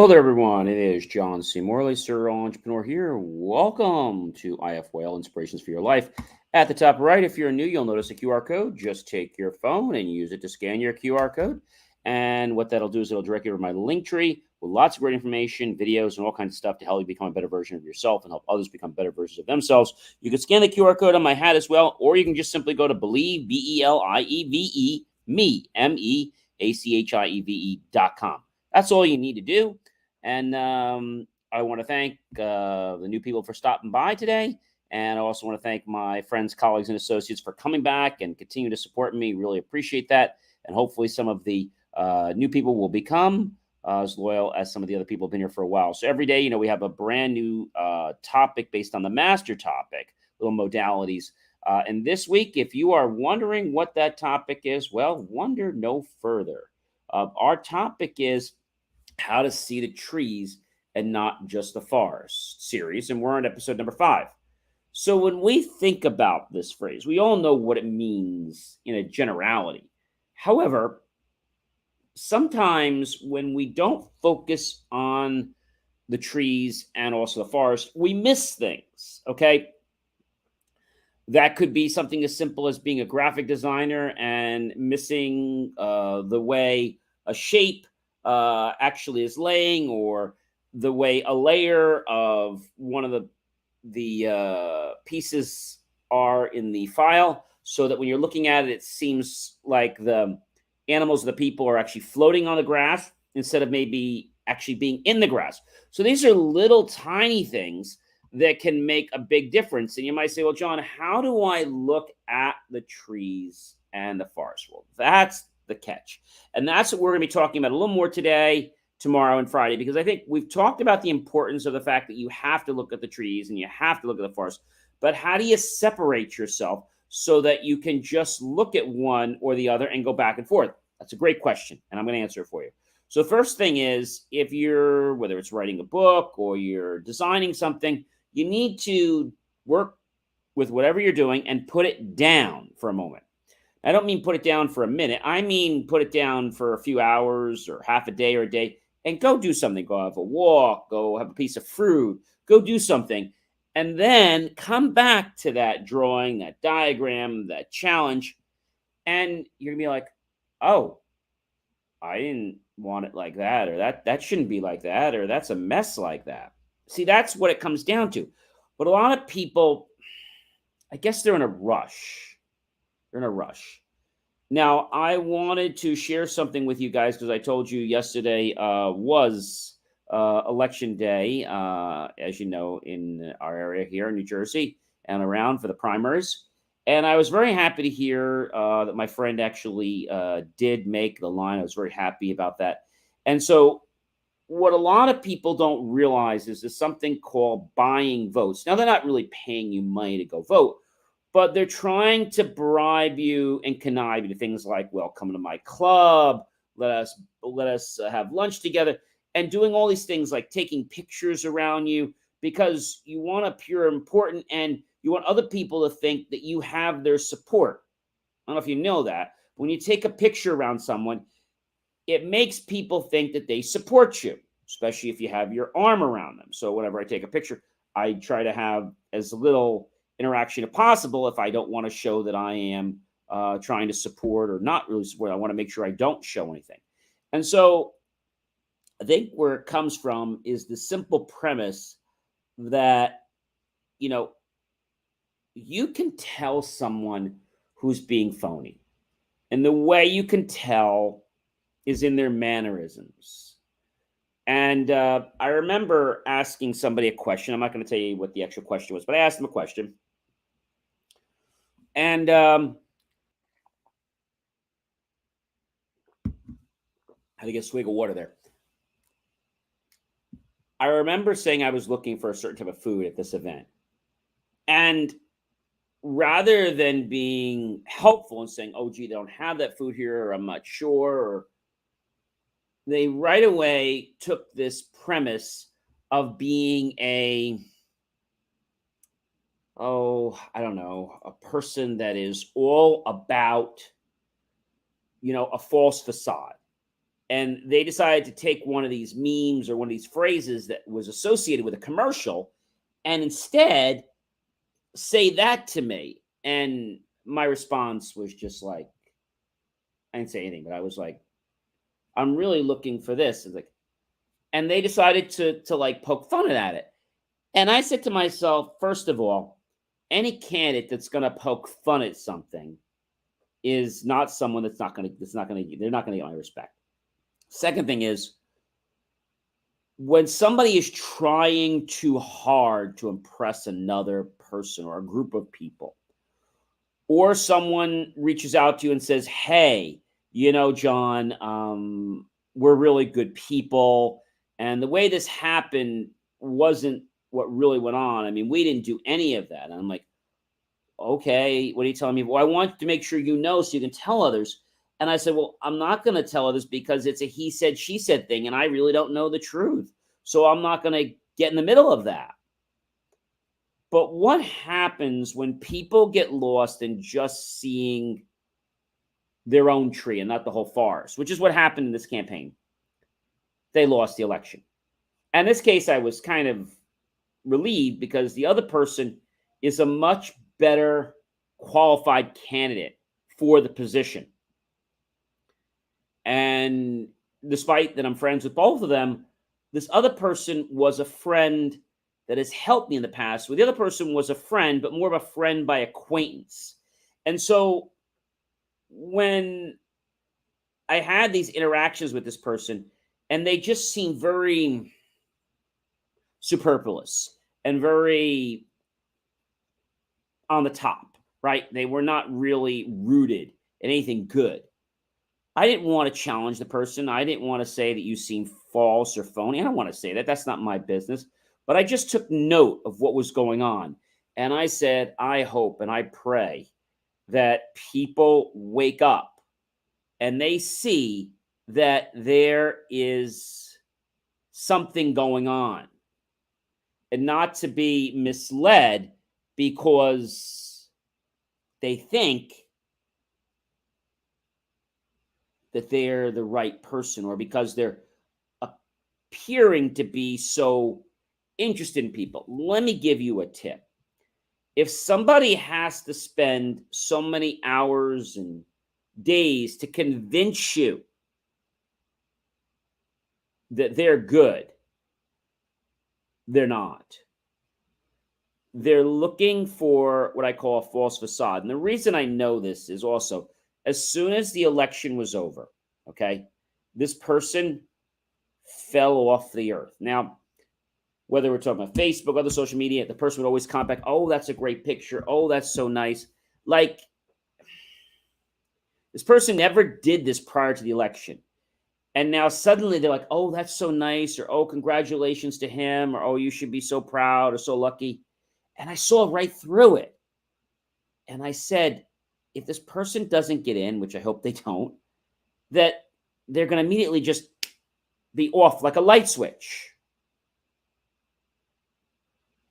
there, everyone. It is John C. Morley, serial entrepreneur here. Welcome to IF Whale Inspirations for Your Life. At the top right, if you're new, you'll notice a QR code. Just take your phone and use it to scan your QR code. And what that'll do is it'll direct you to my link tree with lots of great information, videos, and all kinds of stuff to help you become a better version of yourself and help others become better versions of themselves. You can scan the QR code on my hat as well, or you can just simply go to Believe, Believe, MEACHIEVE.com. That's all you need to do. And I want to thank the new people for stopping by today. And I also want to thank my friends, colleagues, and associates for coming back and continue to support me. Really appreciate that. And hopefully some of the new people will become as loyal as some of the other people have been here for a while. So every day, we have a brand new topic based on the master topic, little modalities. And this week, if you are wondering what that topic is, well, wonder no further. Our topic is how to see the trees and not just the forest series. And we're on episode number 5. So when we think about this phrase, we all know what it means in a generality. However, sometimes when we don't focus on the trees and also the forest, we miss things, okay? That could be something as simple as being a graphic designer and missing the way a shape actually is laying, or the way a layer of one of the pieces are in the file, so that when you're looking at it, it seems like the animals or the people are actually floating on the grass instead of maybe actually being in the grass. So these are little tiny things that can make a big difference. And you might say, well, John, how do I look at the trees and the forest? Well, that's the catch. And that's what we're going to be talking about a little more today, tomorrow, and Friday, because I think we've talked about the importance of the fact that you have to look at the trees and you have to look at the forest. But how do you separate yourself so that you can just look at one or the other and go back and forth? That's a great question, and I'm going to answer it for you. So the first thing is, if you're, whether it's writing a book or you're designing something, you need to work with whatever you're doing and put it down for a moment. I don't mean put it down for a minute. I mean put it down for a few hours or half a day or a day and go do something. Go have a walk, go have a piece of fruit, go do something. And then come back to that drawing, that diagram, that challenge. And you're going to be like, oh, I didn't want it like that, or that shouldn't be like that, or that's a mess like that. See, that's what it comes down to. But a lot of people, I guess they're in a rush. They're in a rush. Now, I wanted to share something with you guys because I told you yesterday was election day, as you know, in our area here in New Jersey and around for the primaries. And I was very happy to hear that my friend actually did make the line. I was very happy about that. And so what a lot of people don't realize is there's something called buying votes. Now, they're not really paying you money to go vote, but they're trying to bribe you and connive you to things like, well, come to my club, let us have lunch together, and doing all these things like taking pictures around you because you want to appear important and you want other people to think that you have their support. I don't know if you know that. When you take a picture around someone, it makes people think that they support you, especially if you have your arm around them. So whenever I take a picture, I try to have as little interaction as possible if I don't want to show that I am trying to support or not really support. I want to make sure I don't show anything. And so I think where it comes from is the simple premise that, you can tell someone who's being phony. And the way you can tell is in their mannerisms. And I remember asking somebody a question. I'm not going to tell you what the actual question was, but I asked them a question. And I had to get a swig of water there. I remember saying I was looking for a certain type of food at this event. And rather than being helpful and saying, oh, gee, they don't have that food here, or I'm not sure, or they right away took this premise of being I don't know, a person that is all about, a false facade. And they decided to take one of these memes or one of these phrases that was associated with a commercial and instead say that to me. And my response was just like, I didn't say anything, but I was like, I'm really looking for this. It's like, and they decided to like poke fun at it. And I said to myself, first of all, any candidate that's going to poke fun at something is not someone they're not going to get my respect. Second thing is, when somebody is trying too hard to impress another person or a group of people, or someone reaches out to you and says, hey, John, we're really good people, and the way this happened wasn't what really went on. I mean, we didn't do any of that. And I'm like, okay, what are you telling me? Well, I want to make sure so you can tell others. And I said, well, I'm not going to tell others because it's a he said, she said thing, and I really don't know the truth. So I'm not going to get in the middle of that. But what happens when people get lost in just seeing their own tree and not the whole forest, which is what happened in this campaign? They lost the election. And in this case, I was kind of relieved because the other person is a much better qualified candidate for the position. And despite that I'm friends with both of them, this other person was a friend that has helped me in the past. Well, the other person was a friend, but more of a friend by acquaintance. And so when I had these interactions with this person, and they just seemed very superfluous and very on the top, right? They were not really rooted in anything good. I didn't want to challenge the person. I didn't want to say that you seem false or phony. I don't want to say that. That's not my business. But I just took note of what was going on. And I said, I hope and I pray that people wake up and they see that there is something going on, and not to be misled because they think that they're the right person, or because they're appearing to be so interested in people. Let me give you a tip. If somebody has to spend so many hours and days to convince you that they're good, they're not. They're looking for what I call a false facade. And the reason I know this is also, as soon as the election was over, okay, this person fell off the earth. Now, whether we're talking about Facebook, other social media, the person would always comment back, oh, that's a great picture. Oh, that's so nice. Like, this person never did this prior to the election. And now suddenly they're like, oh, that's so nice, or oh, congratulations to him, or oh, you should be so proud or so lucky. And I saw right through it. And I said, if this person doesn't get in, which I hope they don't, that they're going to immediately just be off like a light switch.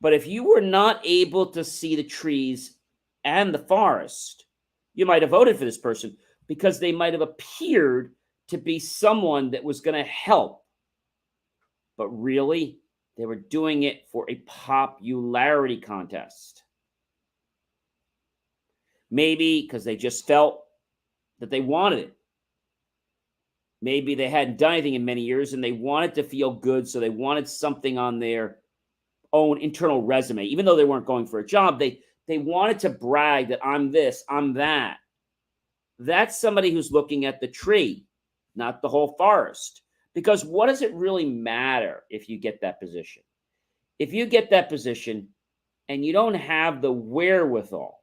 But if you were not able to see the trees and the forest, you might have voted for this person because they might have appeared to be someone that was going to help. But really, they were doing it for a popularity contest. Maybe because they just felt that they wanted it. Maybe they hadn't done anything in many years and they wanted to feel good, so they wanted something on their own internal resume. Even though they weren't going for a job, they wanted to brag that I'm this, I'm that. That's somebody who's looking at the tree, not the whole forest. Because what does it really matter if you get that position? If you get that position and you don't have the wherewithal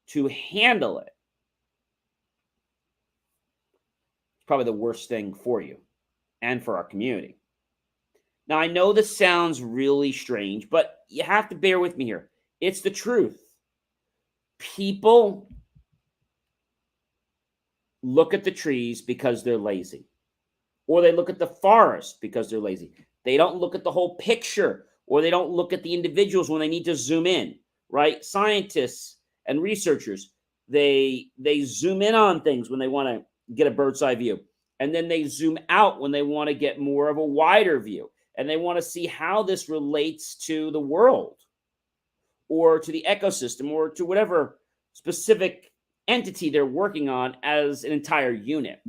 to handle it, it's probably the worst thing for you and for our community. Now, I know this sounds really strange, but you have to bear with me here. It's the truth. People look at the trees because they're lazy, or they look at the forest because they're lazy. They don't look at the whole picture, or they don't look at the individuals when they need to zoom in, right? Scientists and researchers, they zoom in on things when they want to get a bird's eye view. And then they zoom out when they want to get more of a wider view. And they want to see how this relates to the world or to the ecosystem or to whatever specific entity they're working on as an entire unit.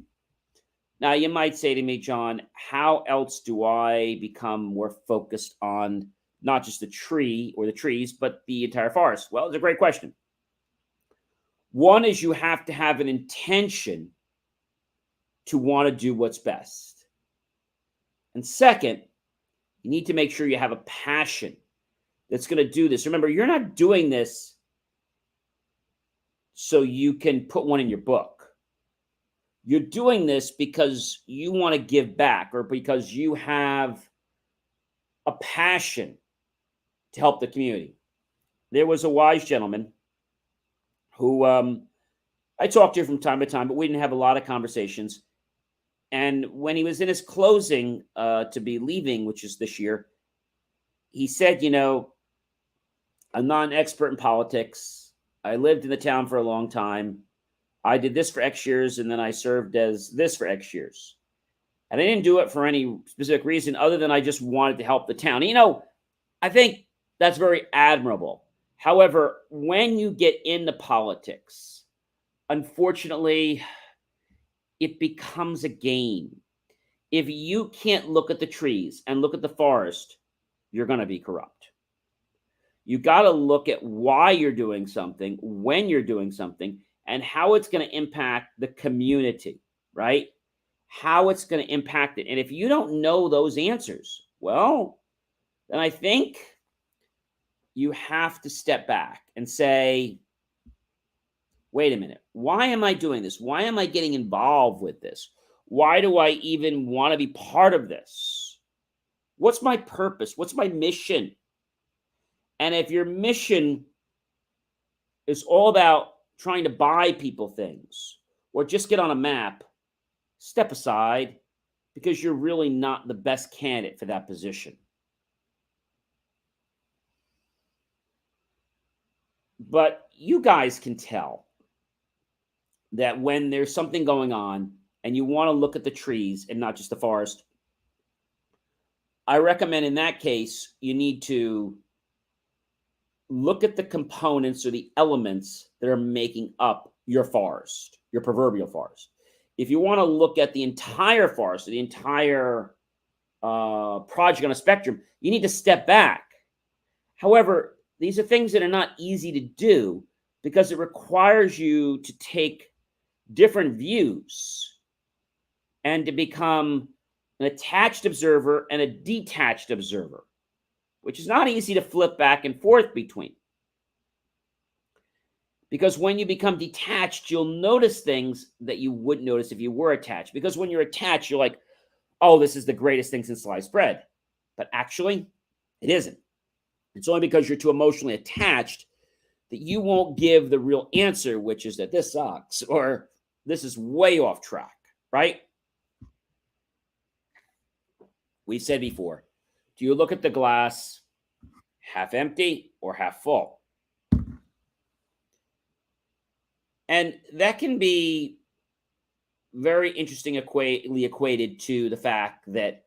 Now, you might say to me, John, how else do I become more focused on not just the tree or the trees, but the entire forest? Well, it's a great question. One is you have to have an intention to want to do what's best. And second, you need to make sure you have a passion that's going to do this. Remember, you're not doing this so you can put one in your book. You're doing this because you want to give back or because you have a passion to help the community. There was a wise gentleman who I talked to from time to time, but we didn't have a lot of conversations. And when he was in his closing to be leaving, which is this year, he said, I'm not an expert in politics. I lived in the town for a long time. I did this for X years, and then I served as this for X years. And I didn't do it for any specific reason other than I just wanted to help the town. I think that's very admirable. However, when you get into politics, unfortunately, it becomes a game. If you can't look at the trees and look at the forest, you're going to be corrupt. You got to look at why you're doing something, when you're doing something, and how it's going to impact the community, right? How it's going to impact it. And if you don't know those answers, well, then I think you have to step back and say, wait a minute, why am I doing this? Why am I getting involved with this? Why do I even want to be part of this? What's my purpose? What's my mission? And if your mission is all about trying to buy people things or just get on a map, step aside because you're really not the best candidate for that position. But you guys can tell that when there's something going on and you want to look at the trees and not just the forest, I recommend in that case, you need to look at the components or the elements that are making up your forest, your proverbial forest. If you want to look at the entire forest, the entire project on a spectrum, you need to step back. However, these are things that are not easy to do because it requires you to take different views and to become an attached observer and a detached observer, which is not easy to flip back and forth between. Because when you become detached, you'll notice things that you wouldn't notice if you were attached. Because when you're attached, you're like, oh, this is the greatest thing since sliced bread. But actually, it isn't. It's only because you're too emotionally attached that you won't give the real answer, which is that this sucks or this is way off track, right? We said before, do you look at the glass half empty or half full? And that can be very interesting equated to the fact that,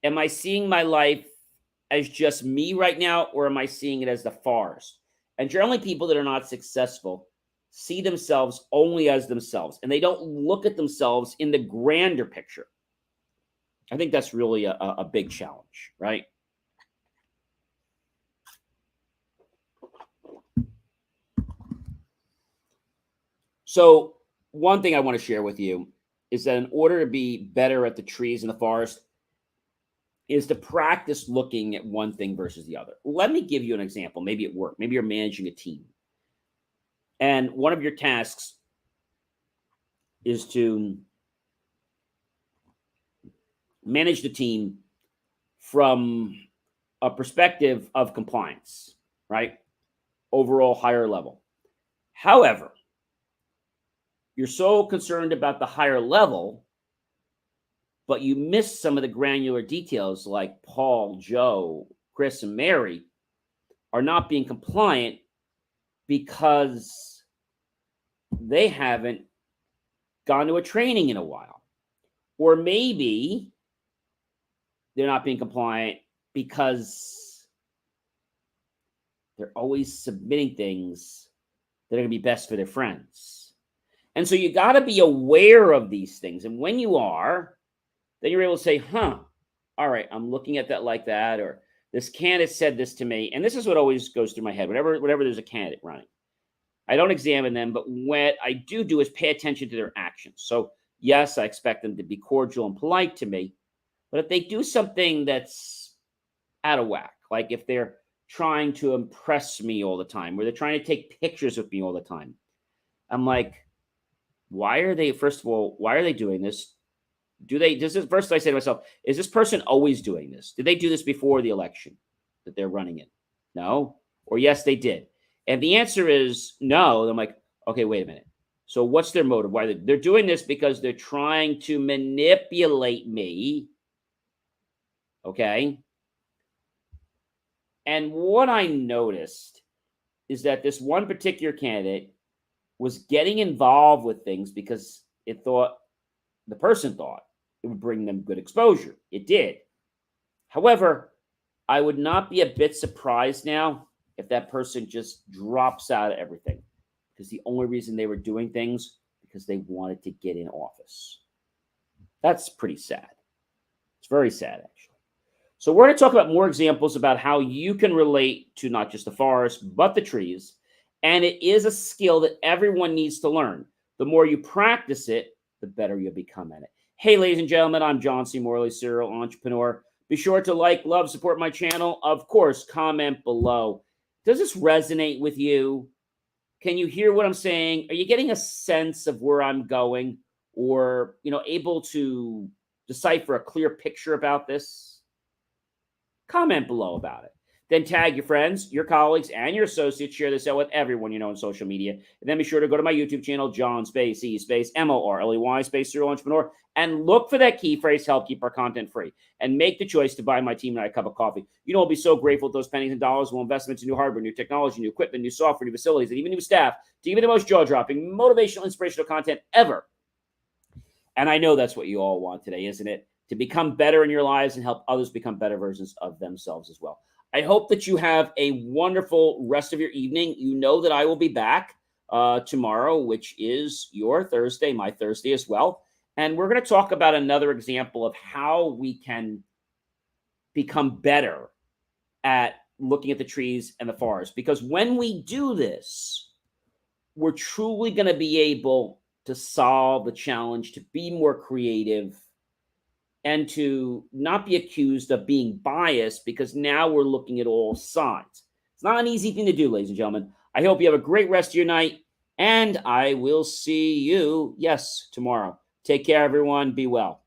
am I seeing my life as just me right now, or am I seeing it as the forest? And generally people that are not successful see themselves only as themselves, and they don't look at themselves in the grander picture. I think that's really a big challenge, right? So one thing I want to share with you is that in order to be better at the trees in the forest is to practice looking at one thing versus the other. Let me give you an example. Maybe at work, maybe you're managing a team. And one of your tasks is to manage the team from a perspective of compliance, right? Overall higher level. However, you're so concerned about the higher level, but you miss some of the granular details like Paul, Joe, Chris, and Mary are not being compliant because they haven't gone to a training in a while, Or maybe they're not being compliant because they're always submitting things that are going to be best for their friends. And so you got to be aware of these things. And when you are, then you're able to say, all right, I'm looking at that like that, or this candidate said this to me. And this is what always goes through my head whenever there's a candidate running. I don't examine them, but what I do is pay attention to their actions. So yes, I expect them to be cordial and polite to me, but if they do something that's out of whack, like if they're trying to impress me all the time, or they're trying to take pictures with me all the time, I'm like, first of all, why are they doing this? First I say to myself, is this person always doing this? Did they do this before the election that they're running in? No? Or yes, they did. And the answer is no. I'm like, okay, wait a minute. So what's their motive? Why they're doing this? Because they're trying to manipulate me. Okay. And what I noticed is that this one particular candidate was getting involved with things because the person thought it would bring them good exposure. It did. However, I would not be a bit surprised now if that person just drops out of everything, because the only reason they were doing things because they wanted to get in office. That's pretty sad. It's very sad, actually. So we're going to talk about more examples about how you can relate to not just the forest, but the trees. And it is a skill that everyone needs to learn. The more you practice it, the better you'll become at it. Hey, ladies and gentlemen, I'm John C. Morley, serial entrepreneur. Be sure to like, love, support my channel. Of course, comment below. Does this resonate with you? Can you hear what I'm saying? Are you getting a sense of where I'm going, or, able to decipher a clear picture about this? Comment below about it. Then tag your friends, your colleagues, and your associates. Share this out with everyone you know on social media. And then be sure to go to my YouTube channel, John Space E Space MORLEY Space Serial Entrepreneur, and look for that key phrase to help keep our content free. And make the choice to buy my team and I a cup of coffee. We'll be so grateful with those pennies and dollars. We'll invest into new hardware, new technology, new equipment, new software, new facilities, and even new staff to give you the most jaw-dropping, motivational, inspirational content ever. And I know that's what you all want today, isn't it? To become better in your lives and help others become better versions of themselves as well. I hope that you have a wonderful rest of your evening. You know that I will be back tomorrow, which is your Thursday, my Thursday as well. And we're going to talk about another example of how we can become better at looking at the trees and the forest. Because when we do this, we're truly going to be able to solve the challenge, to be more creative, and to not be accused of being biased, because now we're looking at all sides. It's not an easy thing to do, ladies and gentlemen. I hope you have a great rest of your night, and I will see you, tomorrow. Take care, everyone. Be well.